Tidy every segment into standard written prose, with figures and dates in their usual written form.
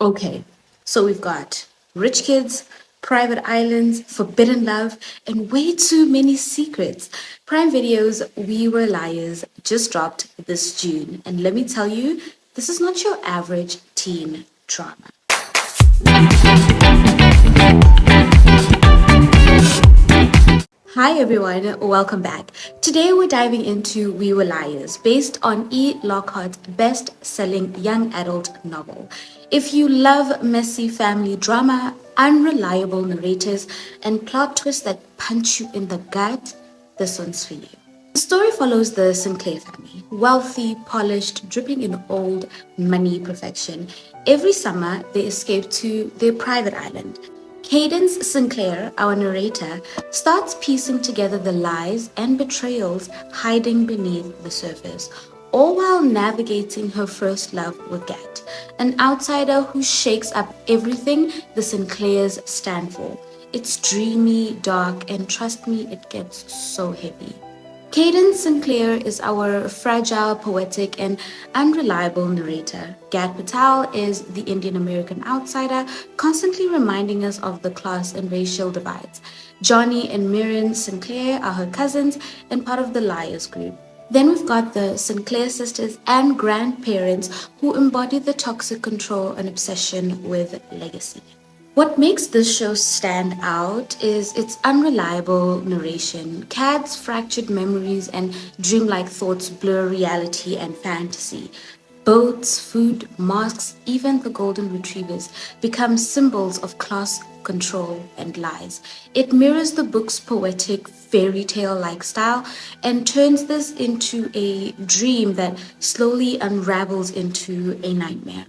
Okay, so we've got rich kids, private islands, forbidden love, and way too many secrets. Prime Video's We Were Liars just dropped this June, and let me tell you, this is not your average teen drama. Hi everyone, welcome back. Today we're diving into We Were Liars, based on E. Lockhart's best-selling young adult novel. If you love messy family drama, unreliable narrators, and plot twists that punch you in the gut, this one's for you. The story follows the Sinclair family, wealthy, polished, dripping in old money perfection. Every summer, they escape to their private island. Cadence Sinclair, our narrator, starts piecing together the lies and betrayals hiding beneath the surface, all while navigating her first love with Gat, an outsider who shakes up everything the Sinclairs stand for. It's dreamy, dark, and trust me, it gets so heavy. Cadence Sinclair is our fragile, poetic, and unreliable narrator. Gat Patel is the Indian American outsider, constantly reminding us of the class and racial divides. Johnny and Mirren Sinclair are her cousins and part of the Liars group. Then we've got the Sinclair sisters and grandparents who embody the toxic control and obsession with legacy. What makes this show stand out is its unreliable narration. Cad's fractured memories and dreamlike thoughts blur reality and fantasy. Boats, food, masks, even the golden retrievers become symbols of class control and lies. It mirrors the book's poetic fairy tale like style and turns this into a dream that slowly unravels into a nightmare.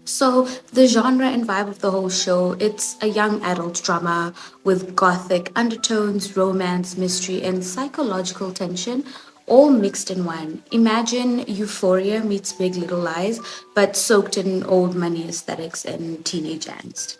So, the genre and vibe of the whole show, it's a young adult drama with gothic undertones, romance, mystery, and psychological tension, all mixed in one. Imagine Euphoria meets Big Little Lies, but soaked in old money aesthetics and teenage angst.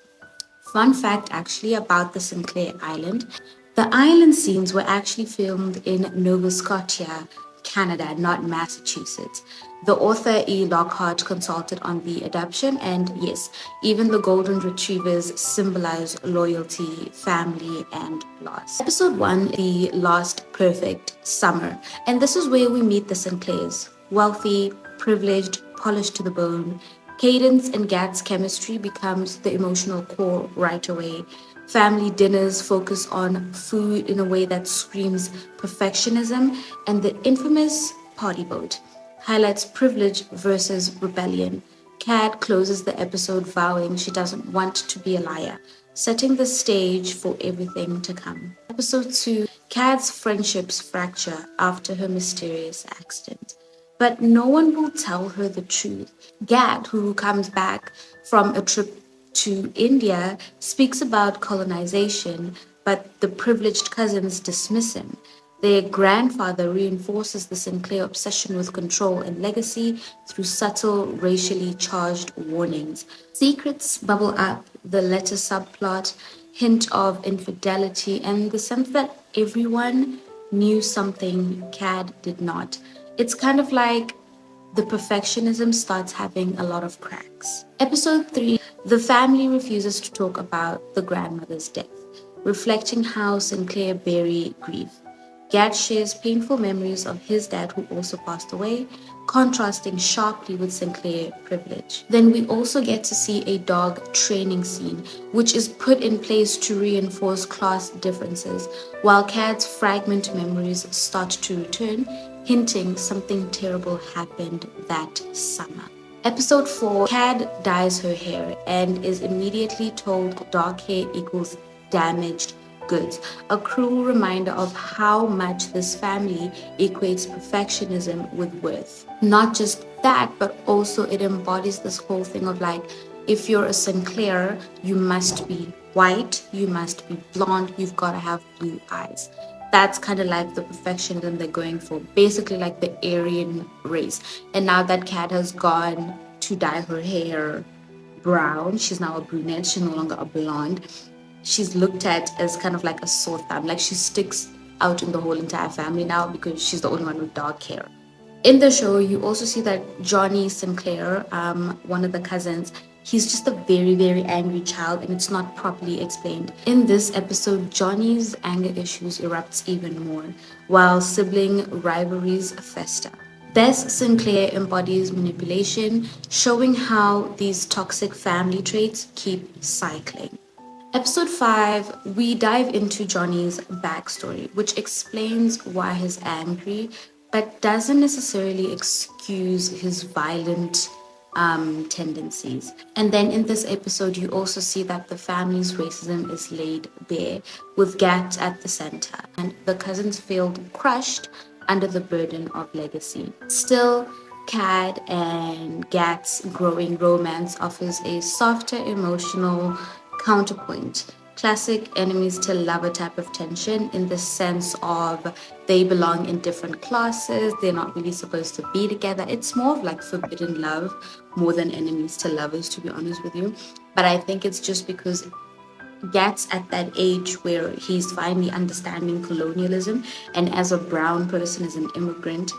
Fun fact actually about the Sinclair Island, the island scenes were actually filmed in Nova Scotia, Canada, not Massachusetts. The author E. Lockhart consulted on the adaptation, and yes, even the golden retrievers symbolize loyalty, family, and loss. Episode 1, The Last Perfect Summer, and this is where we meet the Sinclairs. Wealthy, privileged, polished to the bone. Cadence and Gat's chemistry becomes the emotional core right away. Family dinners focus on food in a way that screams perfectionism, and the infamous party boat highlights privilege versus rebellion. Cad closes the episode vowing she doesn't want to be a liar, setting the stage for everything to come. Episode 2, Cad's friendships fracture after her mysterious accident. But no one will tell her the truth. Gad, who comes back from a trip to India, speaks about colonization, but the privileged cousins dismiss him. Their grandfather reinforces the Sinclair obsession with control and legacy through subtle, racially charged warnings. Secrets bubble up, the letter subplot, hint of infidelity, and the sense that everyone knew something Cad did not. It's kind of like the perfectionism starts having a lot of cracks. Episode 3, the family refuses to talk about the grandmother's death, reflecting how Sinclair bury grief. Gad shares painful memories of his dad who also passed away, contrasting sharply with Sinclair privilege. Then we also get to see a dog training scene, which is put in place to reinforce class differences, while Cad's fragment memories start to return, hinting something terrible happened that summer. Episode 4, Cad dyes her hair and is immediately told dark hair equals damaged goods, a cruel reminder of how much this family equates perfectionism with worth. Not just that, but also it embodies this whole thing of like, if you're a Sinclair, you must be white, you must be blonde, you've got to have blue eyes. That's kind of like the perfectionism they're going for, basically like the Aryan race. And now that Kat has gone to dye her hair brown, she's now a brunette, she's no longer a blonde. She's looked at as kind of like a sore thumb, like she sticks out in the whole entire family now because she's the only one with dark hair. In the show, you also see that Johnny Sinclair, one of the cousins, He's just a very, very angry child, and it's not properly explained. In this episode, Johnny's anger issues erupts even more, while sibling rivalries fester. Bess Sinclair embodies manipulation, showing how these toxic family traits keep cycling. Episode 5, we dive into Johnny's backstory, which explains why he's angry, but doesn't necessarily excuse his violent tendencies. And then in this episode, you also see that the family's racism is laid bare, with Gat at the center, and the cousins feel crushed under the burden of legacy. Still, Cad and Gat's growing romance offers a softer emotional counterpoint. Classic enemies to lover type of tension, in the sense of they belong in different classes, they're not really supposed to be together. It's more of like forbidden love more than enemies to lovers, to be honest with you. But I think it's just because Gat's at that age where he's finally understanding colonialism, and as a brown person, as an immigrant,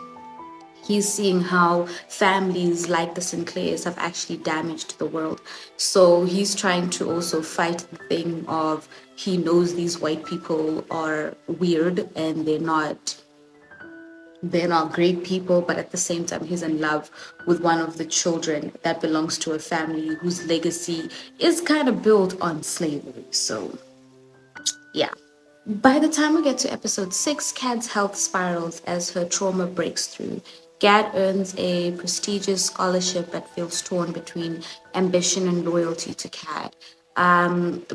he's seeing how families like the Sinclairs have actually damaged the world. So he's trying to also fight the thing of he knows these white people are weird and they're not great people, but at the same time he's in love with one of the children that belongs to a family whose legacy is kind of built on slavery. So yeah. By the time we get to episode 6, Cad's health spirals as her trauma breaks through. Gad earns a prestigious scholarship but feels torn between ambition and loyalty to Cad.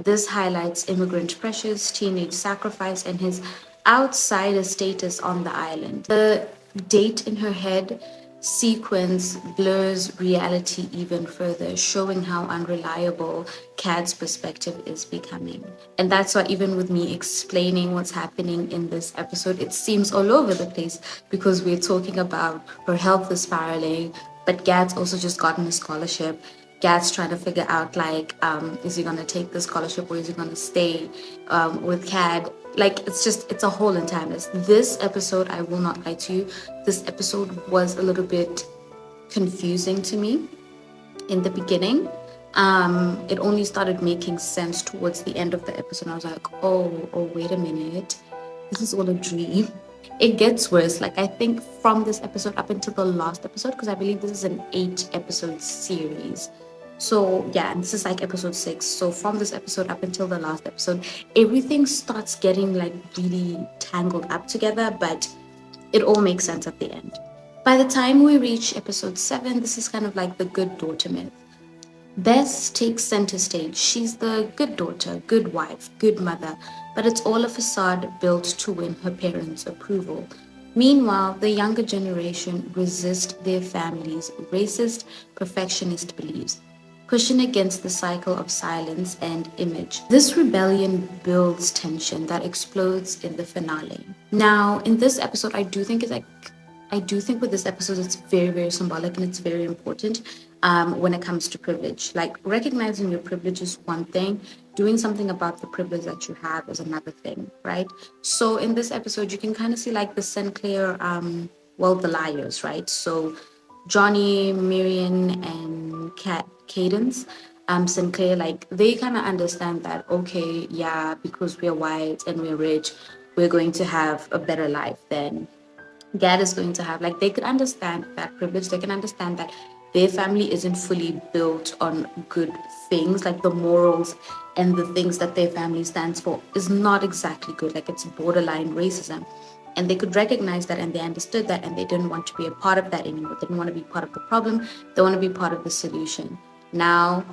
This highlights immigrant pressures, teenage sacrifice, and his outsider status on the island. The date in her head sequence blurs reality even further, showing how unreliable Cad's perspective is becoming. And that's why, even with me explaining what's happening in this episode, it seems all over the place because we're talking about her health is spiraling, but Gad's also just gotten a scholarship. Gad's trying to figure out, like, is he going to take the scholarship or is he going to stay with Cad? Like, it's a whole entire mess. This episode, I will not lie to you, this episode was a little bit confusing to me in the beginning. It only started making sense towards the end of the episode. I was like, oh, wait a minute. This is all a dream. It gets worse. Like, I think from this episode up until the last episode, because I believe this is an 8-episode series. So yeah, and this is like episode 6. So from this episode up until the last episode, everything starts getting like really tangled up together, but it all makes sense at the end. By the time we reach episode 7, this is kind of like the good daughter myth. Bess takes center stage. She's the good daughter, good wife, good mother, but it's all a facade built to win her parents' approval. Meanwhile, the younger generation resist their family's racist, perfectionist beliefs, pushing against the cycle of silence and image. This rebellion builds tension that explodes in the finale. Now, in this episode, I do think with this episode, it's very, very symbolic and it's very important when it comes to privilege. Like, recognizing your privilege is one thing, doing something about the privilege that you have is another thing, right? So in this episode, you can kind of see like the Sinclair, the liars, right? So Johnny, Miriam, and Cadence, Sinclair, like, they kind of understand that, okay, yeah, because we're white and we're rich, we're going to have a better life than Gad is going to have. Like, they could understand that privilege. They can understand that their family isn't fully built on good things. Like, the morals and the things that their family stands for is not exactly good. Like, it's borderline racism. And they could recognize that, and they understood that, and they didn't want to be a part of that anymore. They didn't want to be part of the problem. They want to be part of the solution. Now,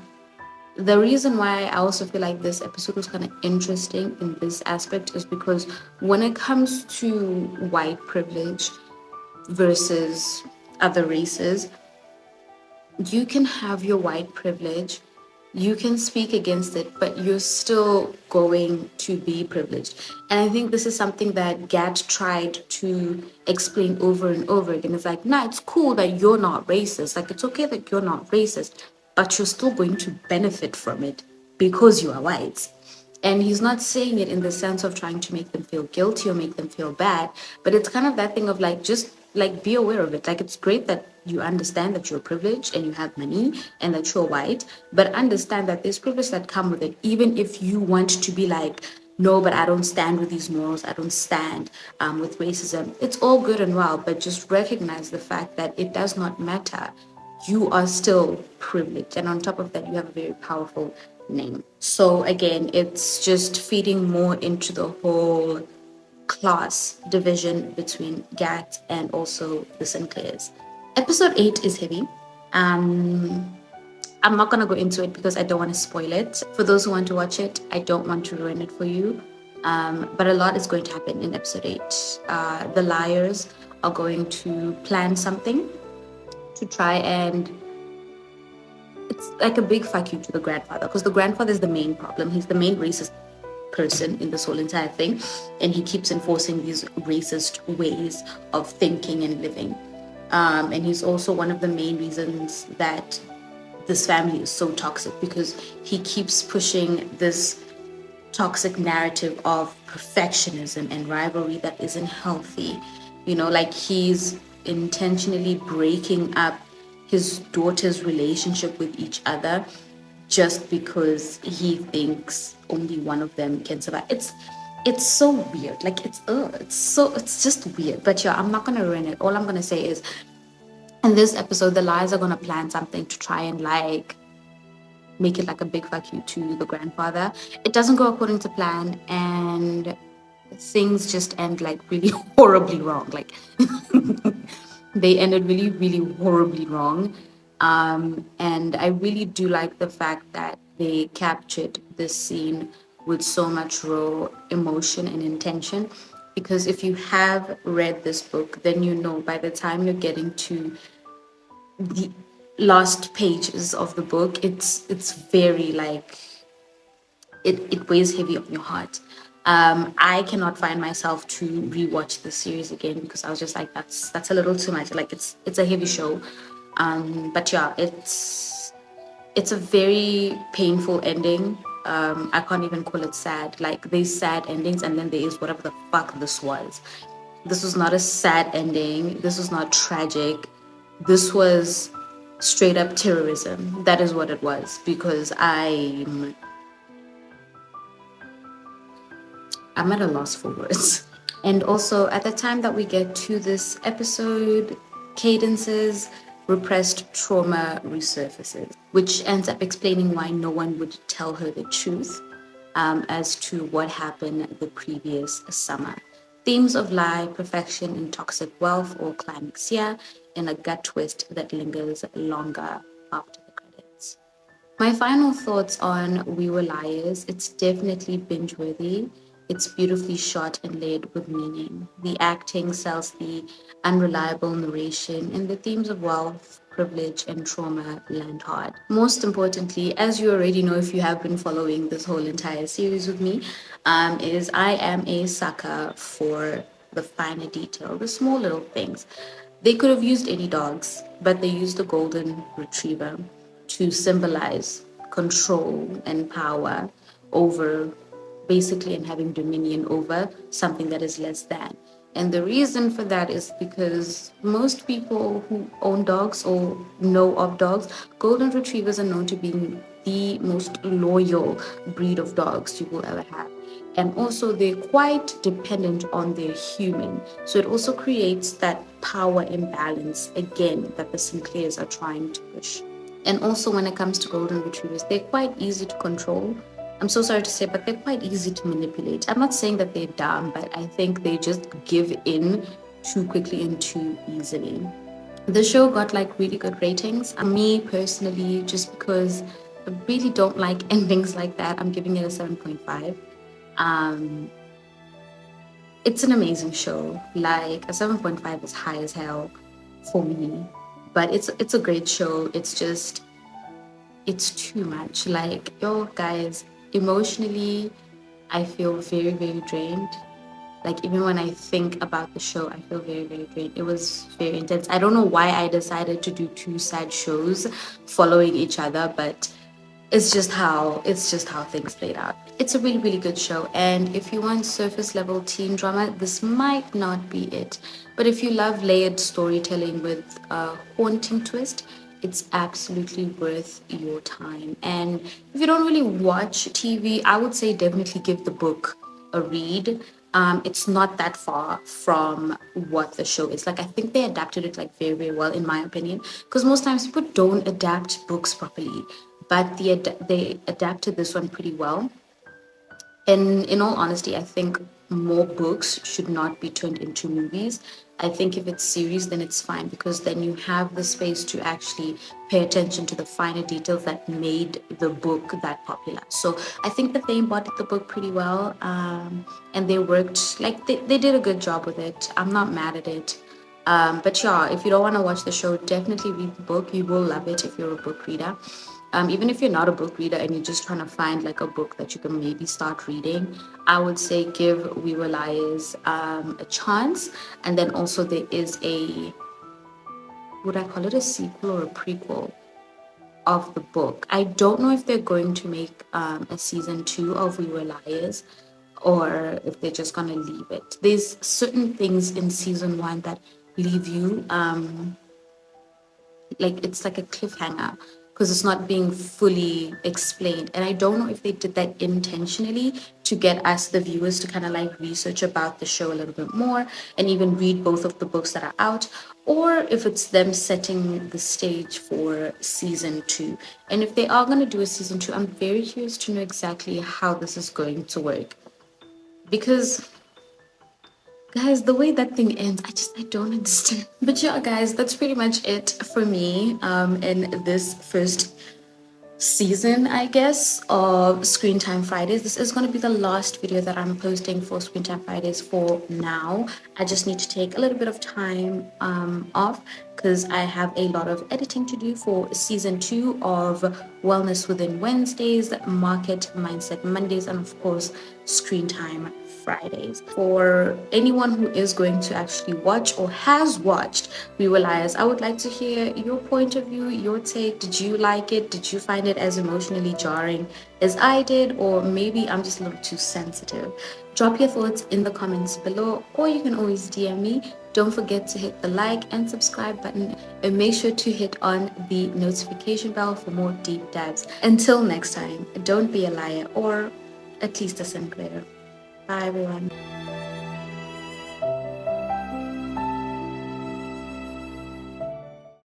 the reason why I also feel like this episode was kind of interesting in this aspect is because when it comes to white privilege versus other races, you can have your white privilege, you can speak against it, but you're still going to be privileged. And I think this is something that Gat tried to explain over and over again. It's like, nah, it's cool that you're not racist. Like, it's okay that you're not racist, but you're still going to benefit from it because you are white. And he's not saying it in the sense of trying to make them feel guilty or make them feel bad, but it's kind of that thing of like, just like be aware of it. Like, it's great that you understand that you're privileged and you have money and that you're white, but understand that there's privilege that come with it. Even if you want to be like, no, but I don't stand with these morals, I don't stand with racism, it's all good and well, but just recognize the fact that it does not matter. You are still privileged, and on top of that, you have a very powerful name. So again, it's just feeding more into the whole class division between GAT and also the Sinclairs. Episode 8 is heavy. I'm not going to go into it because I don't want to spoil it. For those who want to watch it, I don't want to ruin it for you. But a lot is going to happen in episode 8. The liars are going to plan something to try and it's like a big fuck you to the grandfather, because the grandfather is the main problem. He's the main racist person in this whole entire thing, and he keeps enforcing these racist ways of thinking and living. And he's also one of the main reasons that this family is so toxic, because he keeps pushing this toxic narrative of perfectionism and rivalry that isn't healthy. You know, like he's intentionally breaking up his daughter's relationship with each other just because he thinks only one of them can survive. It's so weird. Like it's just weird. But yeah, I'm not gonna ruin it. All I'm gonna say is in this episode, the liars are gonna plan something to try and like make it like a big fuck you to the grandfather. It doesn't go according to plan, and things just end like really horribly wrong. Like they ended really, really horribly wrong. And I really do like the fact that they captured this scene with so much raw emotion and intention. Because if you have read this book, then you know by the time you're getting to the last pages of the book, it's very like it weighs heavy on your heart. I cannot find myself to rewatch the series again because I was just like, that's a little too much. Like it's a heavy show, but yeah, it's a very painful ending. I can't even call it sad. Like there's sad endings, and then there is whatever the fuck this was. This was not a sad ending. This was not tragic. This was straight up terrorism. That is what it was, because I'm at a loss for words. And also, at the time that we get to this episode, Cadence's repressed trauma resurfaces, which ends up explaining why no one would tell her the truth as to what happened the previous summer. Themes of lie, perfection, and toxic wealth all climax here in a gut twist that lingers longer after the credits. My final thoughts on We Were Liars: it's definitely binge-worthy. It's beautifully shot and layered with meaning. The acting sells the unreliable narration, and the themes of wealth, privilege, and trauma land hard. Most importantly, as you already know if you have been following this whole entire series with me, is I am a sucker for the finer detail, the small little things. They could have used any dogs, but they used a golden retriever to symbolize control and power over basically, and having dominion over something that is less than. And the reason for that is because most people who own dogs or know of dogs, golden retrievers are known to be the most loyal breed of dogs you will ever have. And also they're quite dependent on their human. So it also creates that power imbalance again that the Sinclairs are trying to push. And also when it comes to golden retrievers, they're quite easy to control. I'm so sorry to say, but they're quite easy to manipulate. I'm not saying that they're dumb, but I think they just give in too quickly and too easily. The show got like really good ratings. Me personally, just because I really don't like endings like that, I'm giving it a 7.5. It's an amazing show. Like a 7.5 is high as hell for me, but it's a great show. It's just, it's too much. Like, yo guys, emotionally, I feel very, very drained. Like, even when I think about the show, I feel very, very drained. It was very intense. I don't know why I decided to do two sad shows following each other, but it's just how things played out. It's a really, really good show, and if you want surface level teen drama, this might not be it. But if you love layered storytelling with a haunting twist, it's absolutely worth your time. And if you don't really watch TV, I would say definitely give the book a read. It's not that far from what the show is. Like, I think they adapted it like very, very well, in my opinion, because most times people don't adapt books properly, but they adapted this one pretty well. And in all honesty, I think more books should not be turned into movies. I think if it's series, then it's fine, because then you have the space to actually pay attention to the finer details that made the book that popular. So I think that they embodied the book pretty well, and they worked, like, they did a good job with it. I'm not mad at it. But yeah, if you don't want to watch the show, definitely read the book. You will love it if you're a book reader. Even if you're not a book reader and you're just trying to find like a book that you can maybe start reading, I would say give We Were Liars a chance. And then also there is would I call it a sequel or a prequel of the book? I don't know if they're going to make a season 2 of We Were Liars, or if they're just gonna leave it. There's certain things in season 1 that leave you like it's like a cliffhanger, because it's not being fully explained. And I don't know if they did that intentionally to get us, the viewers, to kind of like research about the show a little bit more and even read both of the books that are out, or if it's them setting the stage for season 2. And if they are going to do a season 2, I'm very curious to know exactly how this is going to work, because guys, the way that thing ends, I don't understand. But yeah, guys, that's pretty much it for me in this first season, I guess, of Screen Time Fridays. This is going to be the last video that I'm posting for Screen Time Fridays for now. I just need to take a little bit of time off, because I have a lot of editing to do for season 2 of Wellness Within Wednesdays, Market Mindset Mondays, and of course Screen Time Fridays. For anyone who is going to actually watch or has watched We Were Liars, I would like to hear your point of view, your take. Did you like it? Did you find it as emotionally jarring as I did? Or maybe I'm just a little too sensitive? Drop your thoughts in the comments below, or you can always DM me. Don't forget to hit the like and subscribe button, and make sure to hit on the notification bell for more deep dives. Until next time, don't be a liar, or at least a Sinclair. Bye, everyone.